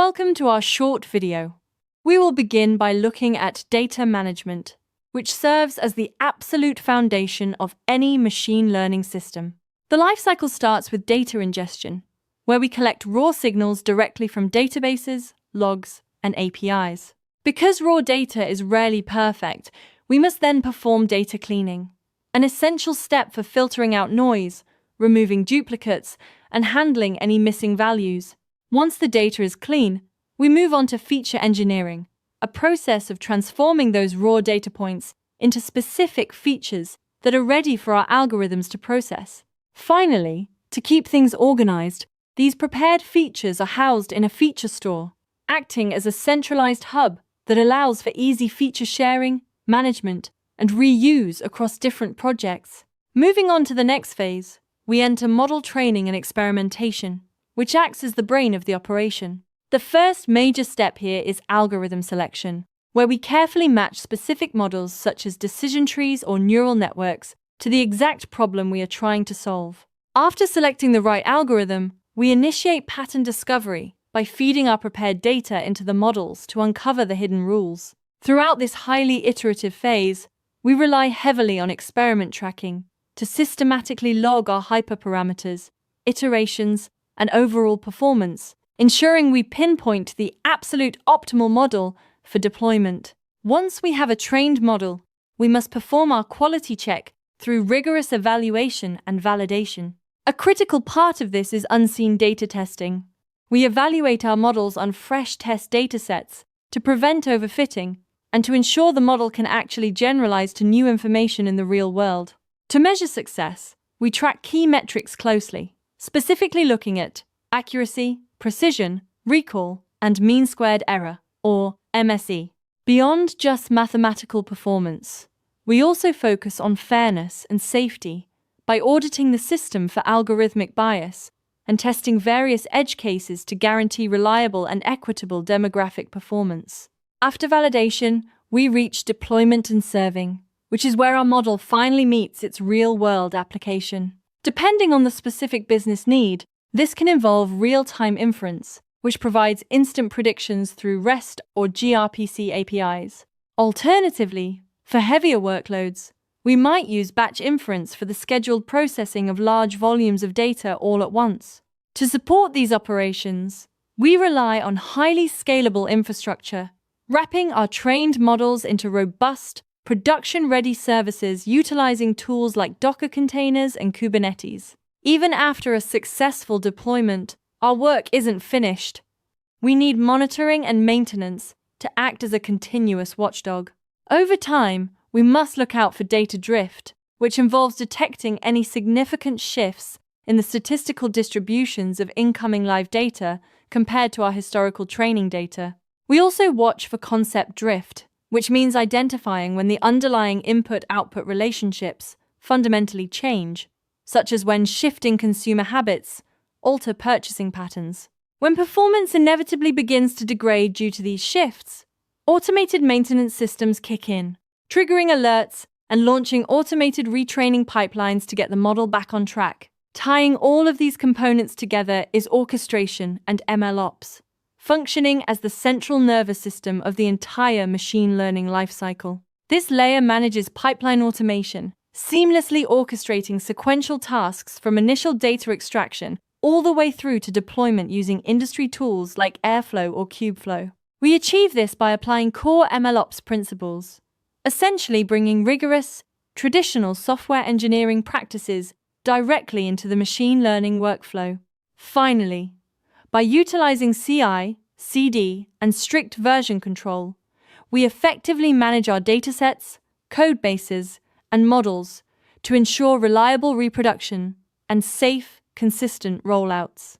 Welcome to our short video. We will begin by looking at data management, which serves as the absolute foundation of any machine learning system. The lifecycle starts with data ingestion, where we collect raw signals directly from databases, logs, and APIs. Because raw data is rarely perfect, we must then perform data cleaning, an essential step for filtering out noise, removing duplicates, and handling any missing values. Once the data is clean, we move on to feature engineering, a process of transforming those raw data points into specific features that are ready for our algorithms to process. Finally, to keep things organized, these prepared features are housed in a feature store, acting as a centralized hub that allows for easy feature sharing, management, and reuse across different projects. Moving on to the next phase, we enter model training and experimentation, which acts as the brain of the operation. The first major step here is algorithm selection, where we carefully match specific models such as decision trees or neural networks to the exact problem we are trying to solve. After selecting the right algorithm, we initiate pattern discovery by feeding our prepared data into the models to uncover the hidden rules. Throughout this highly iterative phase, we rely heavily on experiment tracking to systematically log our hyperparameters, iterations, and overall performance, ensuring we pinpoint the absolute optimal model for deployment. Once we have a trained model, we must perform our quality check through rigorous evaluation and validation. A critical part of this is unseen data testing. We evaluate our models on fresh test datasets to prevent overfitting and to ensure the model can actually generalize to new information in the real world. To measure success, we track key metrics closely, specifically looking at accuracy, precision, recall, and mean squared error, or MSE. Beyond just mathematical performance, we also focus on fairness and safety by auditing the system for algorithmic bias and testing various edge cases to guarantee reliable and equitable demographic performance. After validation, we reach deployment and serving, which is where our model finally meets its real-world application. Depending on the specific business need, this can involve real-time inference, which provides instant predictions through REST or gRPC APIs. Alternatively, for heavier workloads, we might use batch inference for the scheduled processing of large volumes of data all at once. To support these operations, we rely on highly scalable infrastructure, wrapping our trained models into robust, production-ready services utilizing tools like Docker containers and Kubernetes. Even after a successful deployment, our work isn't finished. We need monitoring and maintenance to act as a continuous watchdog. Over time, we must look out for data drift, which involves detecting any significant shifts in the statistical distributions of incoming live data compared to our historical training data. We also watch for concept drift, which means identifying when the underlying input-output relationships fundamentally change, such as when shifting consumer habits alter purchasing patterns. When performance inevitably begins to degrade due to these shifts, automated maintenance systems kick in, triggering alerts and launching automated retraining pipelines to get the model back on track. Tying all of these components together is orchestration and MLOps, functioning as the central nervous system of the entire machine learning lifecycle. This layer manages pipeline automation, seamlessly orchestrating sequential tasks from initial data extraction all the way through to deployment using industry tools like Airflow or Kubeflow. We achieve this by applying core MLOps principles, essentially bringing rigorous, traditional software engineering practices directly into the machine learning workflow. Finally, by utilizing CI, CD, and strict version control, we effectively manage our datasets, code bases, and models to ensure reliable reproduction and safe, consistent rollouts.